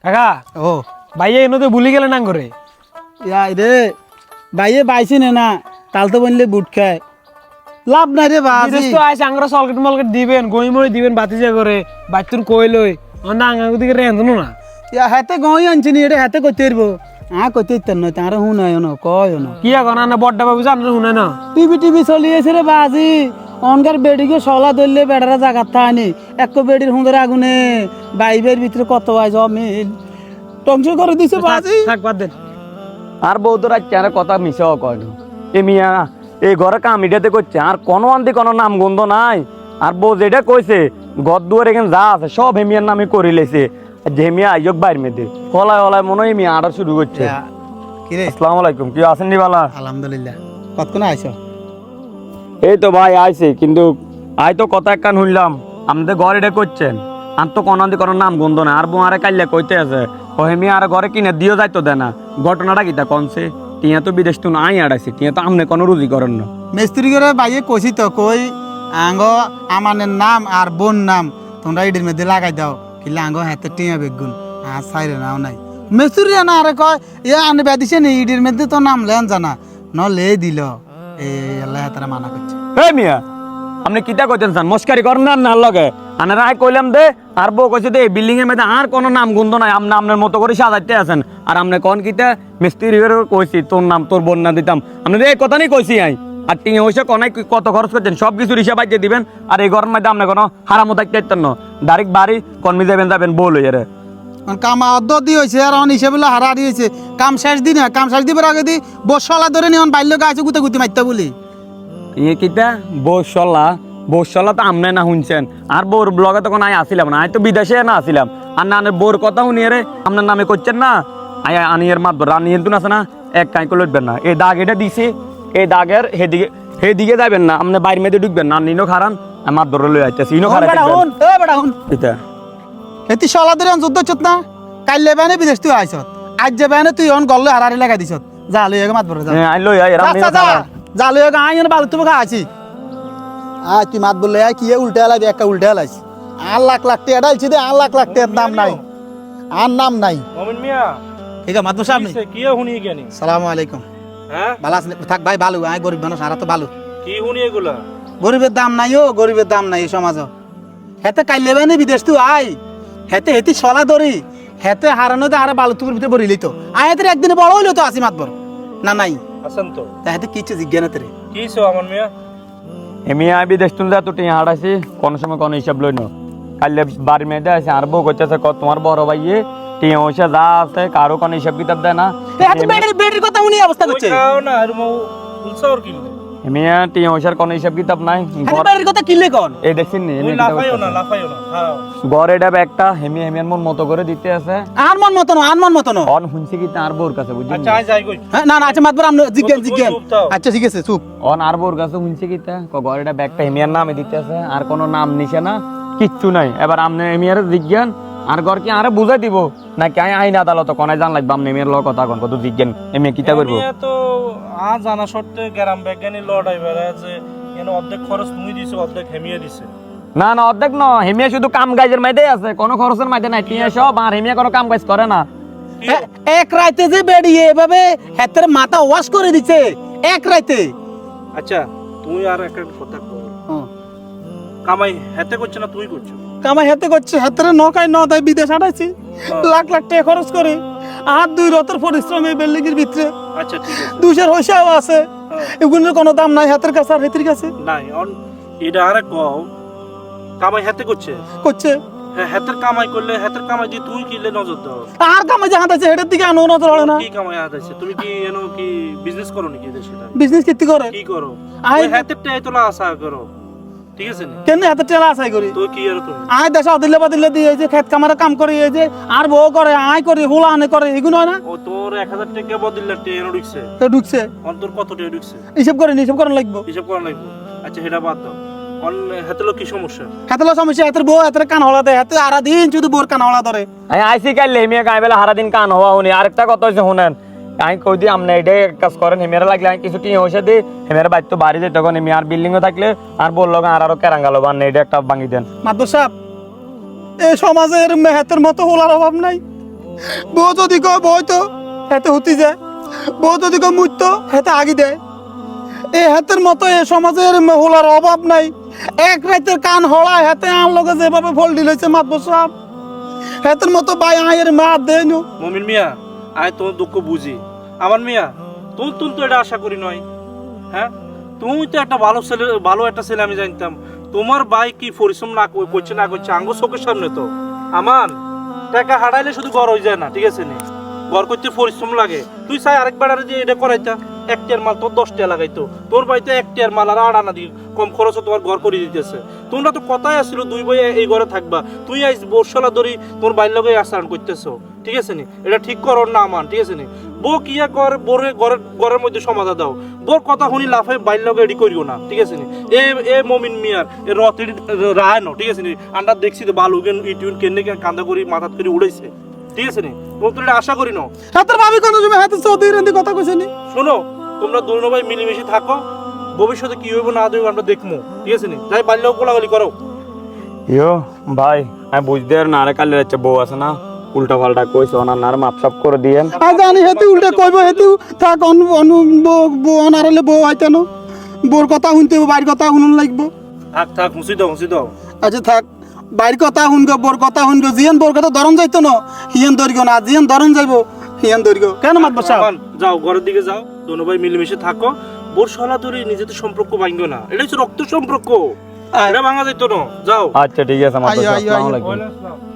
কাকা ও ভাইয়া এনে ভুলি গেলে না করে রে বাইয়ে বাইছি না তাল তো বললে বুট খায় লাভ নাই রে বাজি তো আইসে আঙ্গরা সলকেট মলকেট দিবেন গইমই দিবেন বাতিজা করে বাইতুন কই লই অন্দা আঙ্গাঙ্গু দিকে রেন্দনো না হাতে গই আনছি নি এটা হাতে করতে পারবো করতে ইত্যার নয় তার শুনায় না কয় না কি এখন না বড়টা বাবু জানো শুনে না টিভি চলিয়েছে রে বাজি অনকার বেডিকে সলা ধরলে বেড়ারা জাগাত থানি এক বেডির হুঁদের আগুনে বাইবের ভিতরে কত আয় জমিন ধ্বংস করে দিছে বাজি থাক বাদ দেন আর বউ তো রাখছে আর কথা মিশাও কয় না এ মিয়া এই ঘরে কামিটাতে করছে আর কোনো আনতে কোনো নাম গন্ধ নাই আর বউ যেটা কইছে ঘর দুয়ার এখানে যা আছে সব হেমিয়ার নামে করে লেছে যে মিয়া আইয়ক বাইর মেয়েদের হলায় হলায় মনে হয় মিয়া আরো শুরু করছে কি রে আসসালামু আলাইকুম কি আছেন নি বালা আলহামদুলিল্লাহ কতক্ষণ আইছো এই তো ভাই আইছে কিন্তু আই তো কথা একখান শুনলাম আমাদের ঘর এটা করছেন আর তো কোনো আনতে কোনো নাম গন্ধ নাই আর বউ আরে কাইলে কইতে আছে ও হেমিয়া আর ঘরে কিনে দিও যাইতো দেয় না ঘটনাটা কিতা কনছে টিয়া তো বিদেশ তো নাই আড়াইছে টিয়া তো আমনে কোনো রুজি করেন না মিস্ত্রি করে বাইয়ে কইছি তো কই আঙ্গ আমানের নাম আর বোন নাম তোমরা ইডির মধ্যে লাগাই দাও কিলে আঙ্গ হাতে টিয়া বেগুন আর সাইরে নাও নাই মিস্ত্রি না আরে কয় ইয়া আনে বেদিছে নি ইডির মধ্যে তো নাম লেন জানা ন লে দিল এই আল্লাহ তারা মানা করছে হে মিয়া আপনি কিতা কইতেন স্যার মস্কারি করেন না না লগে আনে রায় কইলাম দে আর বউ কইছে দে বিল্ডিং এর মধ্যে আর কোনো নাম গন্ধ নাই আপনি আপনার মতো করে সাজাইতে আছেন আর আপনি কোন কিতা মিস্ত্রি করে কইছি তোর নাম তোর বোন না দিতাম আপনি এই কথা নেই কইছি আই আর টিঙে হইছে কোনায় কত খরচ করছেন সব কিছু হিসাব আইতে দিবেন আর এই ঘরের মধ্যে আপনি কোনো হারামো থাকতে পারতেন না ডাইরেক্ট বাড়ি কর্মী যাবেন বল হইয়ারে কাম অর্ধ দি হয়েছে আর অন হিসেবে হারা দিয়েছে কাম শেষ দিন কাম শেষ দিবার আগে দি বসলা ধরে নিয়ন বাইল গাছে গুতে গুতে মারতে বলি ইয়ে কিতা বৌসলা তো আমনে না শুনছেন আর বোর ব্লগে তখন আই আসিলাম না আই তো বিদেশে না আসিলাম আর না বোর কথা শুনিয়ে রে আপনার নামে করছেন না আই আনিয়ের মাত রানিয়ের তুন আছে না এক কাঁই করে লইবেন না এই দাগ এটা দিছে এই দাগের হেদিকে যাবেন না আপনি বাইর মেয়েদের ঢুকবেন না নিনো খারান মাত ধরে লই আইতেছি ইনো খারান এটা এতি সলা ধরে যুদ্ধ চত না কাইলে বেনে বিদেশ তুই আইছত আজ যে বেনে তুই অন গল্লে হারারি লাগাই দিছত যা লই মাত বড় যা আই লই আই রাম নিনো খারান যা লই আই এনে বালু তুমি আছি আয় তুই মাত বললে কি উল্টে আলাই একটা উল্টে আলাইছি আর লাখ লাখ টাকা ডালছি দে আর লাখ লাখ টাকার দাম নাই আর নাম নাই মোমিন মিয়া ঠিক আছে মাত বসাব নি কি হুনি কেনি সালামু আলাইকুম হ্যাঁ ভালো আছেন থাক ভাই ভালো আয় গরিব মানুষ আর তো ভালো কি হুনি এগুলা গরিবের দাম নাই ও গরিবের দাম নাই সমাজ হেতে কাইলে বেনে বিদেশ তুই আই হেতে হেতি সলা ধরি হেতে হারানো দে আর বালু তুমির ভিতরে বরিলি তো আয় হেতে একদিনে বড় হইলো তো আসি মাত বড় না নাই আছেন তো তা হেতে কিছু জিজ্ঞানা তেরে কি সো আমার মিয়া এমি আই বিদেশ তুন যা তো টিয়া হারাইছি কোন সময় কোন হিসাব লই না কাইলে বাড়ি মেয়েদের আছে আর বউ কইতেছে তোমার বড় ভাইয়ে টিয়া হইছে যা আছে কারো কোন হিসাব কিতাব দেয় না হেতে বেডের কথা উনি অবস্থা করছে খাও না আর মো উলসাওর কি মিয়া টিয়া হইছার কোন হিসাব কিতাব নাই হেতে বেডের কথা কিলে কোন এই দেখছেন নি তুমি লাফাইও না খাও ঘর এটা একটা হেমিয়ার মন মতো করে দিতে আছে আর মন মত না অন হুনছি কি তার বোর কাছে বুঝছেন আচ্ছা আই যাই কই হ্যাঁ না না আচ্ছা মাতবার আমরা জিজ্ঞান আচ্ছা ঠিক আছে চুপ অন আর বোর কাছে হুনছি কি তা ঘর এটা একটা হেমিয়ার নামে দিতে আছে আর কোনো নাম নিছে না কিচ্ছু নাই এবার আপনি হেমিয়ার জিজ্ঞান আর ঘর কি আরে বুঝাই দিব নাকি আইন আদালত কোনায় জান লাগবে আপনি হেমিয়ার কথা কোন কত জিজ্ঞান এমনি কিতা করবো মিয়া তো আ জানা সত্ত্বে গ্রাম বিজ্ঞানী লড়াই বেড়া আছে এনে অর্ধেক খরচ তুমি দিছো অর্ধেক হেমিয়া দিছে না না অর্ধেক ন হেমিয়া শুধু কাম কাজের মাইতে আছে কোনো খরচের মাইতে নাই টিয়া সব আর হেমিয়া কোনো কাম কাজ করে না এক রাতে যে বেডিয়ে এভাবে হেতের মাথা ওয়াশ করে দিছে এক রাতে আচ্ছা তুই আর একটা কথা কর কামাই হেতে করছ না তুই করছ কামাই হেতে করছে হেতের নকাই ন তাই বিদেশ আটাইছি লাখ লাখ টাকা খরচ করে আর দুই রতের পরিশ্রম এই বিল্ডিং এর ভিতরে আচ্ছা ঠিক আছে দুইশের হইসাও আছে এগুলোর কোনো দাম নাই হাতের কাছে আর হেতির কাছে নাই অন এটা আরে কও কামাই হেতে করছে করছে হ্যাঁ হেতের কামাই করলে হেতের কামাই দিয়ে তুই কিলে নজর দাও আর কামাই যে হাতাছে হেটার দিকে আনো নজর হলে না কি কামাই হাতাইছে তুমি কি এনো কি বিজনেস করো নাকি এদের সেটা বিজনেস কিত্তি করে কি করো আই ওই হেতের টাই তো না আশা করো ঠিক আছে নি কেন হাতের টেলা আসাই করি তুই কি আর তুমি আয় দেশে অদিল্লে বাদিল্লে দিয়ে এই যে খেত কামারে কাম করে এই যে আর বউ করে আয় করে হুলা আনে করে এগুলো হয় না ও তোর 1000 টাকা বদলে টেন ঢুকছে তো ঢুকছে অন্তর কত টাকা ঢুকছে হিসাব করেন লাগবো হিসাব করা লাগবে আচ্ছা সেটা বাদ দাও অন হেতে লোক কি সমস্যা হাতের সমস্যা হাতের বউ হাতের কান হলা দেয় হাতে আরা দিন শুধু বোর কান হলা ধরে আইসি কাইলে হেমিয়া গায়ে বেলা হারা দিন কান হওয়া উনি আরেকটা কথা হয়েছে শুনেন আমি কই দিই আপনি এটাই কাজ করেন হেমিয়ারা লাগলে আমি কিছু টিয়া হয়েছে দিই হেমিয়ার বাইর তো বাড়ি যেতে তখন হেমিয়ার বিল্ডিংও থাকলে আর বললো আর আরো কেরাঙ্গালো বান এটা একটা ভাঙি দেন মাদ্র সাহেব এই সমাজের মেহেতের মতো হোলার অভাব নাই বউ যদি কয় বই তো হেতে হতি যায়, বউ যদি কয় মুত তো হেতে আগি দেয়। এই হাতের মতো এ সমাজের হোলার অভাব নাই। এক রাতের কান হলা হেতে আন লগে যেভাবে ফল দিলেছে মাতবর সাহেব, হেতের মতো বাই আয়ের মা দেয় নো। মমিন মিয়া আয় তোমার দুঃখ বুঝি। আমার মিয়া তুমি তো এটা আশা করি নয়। হ্যাঁ তুমি তো একটা ভালো ছেলে, ভালো একটা ছেলে আমি জানতাম। তোমার ভাই কি পরিশ্রম না করছে না করছে আঙ্গ চোখের সামনে তো। আমার টাকা হারাইলে শুধু ঘর হয়ে যায় না, ঠিক আছে নি, ঘর করতে পরিশ্রম লাগে। তুই চাই আরেকবার আর যে এটা করাইতা, 1 টিয়ার মাল তোর 10 টিয়া লাগাইতো, তোর বাড়িতে 1 টিয়ার মাল আর 8 আনা দিয়ে কম খরচে তোমার ঘর করে দিতেছে। তোমরা তো কথাই আসছিল 2 ভাই এই ঘরে থাকবা, তুই আইস বর্ষালা ধরি তোর বাইর লগে আচরণ করতেছো, ঠিক আছে নি, এটা ঠিক করো না মান, ঠিক আছে নি। বউ কিয়া কর, বোরে ঘরের মধ্যে সমাধা দাও, বোর কথা শুনি লাফে বাইর লগে এডি করিও না, ঠিক আছে নি। এ মমিন মিয়ার এ রতির রায় ন, ঠিক আছে নি। আমরা দেখছি তো বালু গেন ইটিউন কেনে কান্দা করি মাথাত করে উড়াইছে, ঠিক আছে নি। তোমরা তো এটা আশা করি না। হাতের ভাবি কোন সময় হাতে চৌধুরী রেন্দি কথা কইছে নি। শোনো তোমরা দুনো ভাই মিলেমিশে থাকো, ভবিষ্যতে কি হইব না হইব আমরা দেখবো, ঠিক আছে নি। যাই বাল্য কোলাগুলি করো। ইয়ো ভাই আমি বুঝতে আর না, আরে কালি রাচ্ছে বউ আছে না, উল্টা পাল্টা কইছে, ওনার নার মাপসাপ করে দিয়েন। আজ জানি হেতু উল্টা কইব, হেতু থাক অনু বউ অনারলে বউ আইতানো, বোর কথা শুনতে বাইর কথা শুনুন লাগবো। থাক থাক মুছি দাও, মুছি দাও। আচ্ছা থাক, বাইর কথা শুনগো, বোর কথা শুনগো। জিয়ান বোর কথা ধরন যাইতো না, হিয়ান ধরিগো না। জিয়ান ধরন যাইবো হিয়ান ধরিগো। কেন মাতবো সাহেব? আমান, যাও ঘরের দিকে যাও, দুনো ভাই মিলেমিশে থাকো। বোর সলা ধরে নিজেদের সম্পর্ক ভাঙো না, এটা হচ্ছে রক্ত সম্পর্ক, এটা ভাঙা যাইতো না। যাও। আচ্ছা ঠিক আছে, আমার আইয়ো, আইয়ো, আসসালামু আইয়ো। আলাইকুম। ওয়ালাইকুম আসসালাম।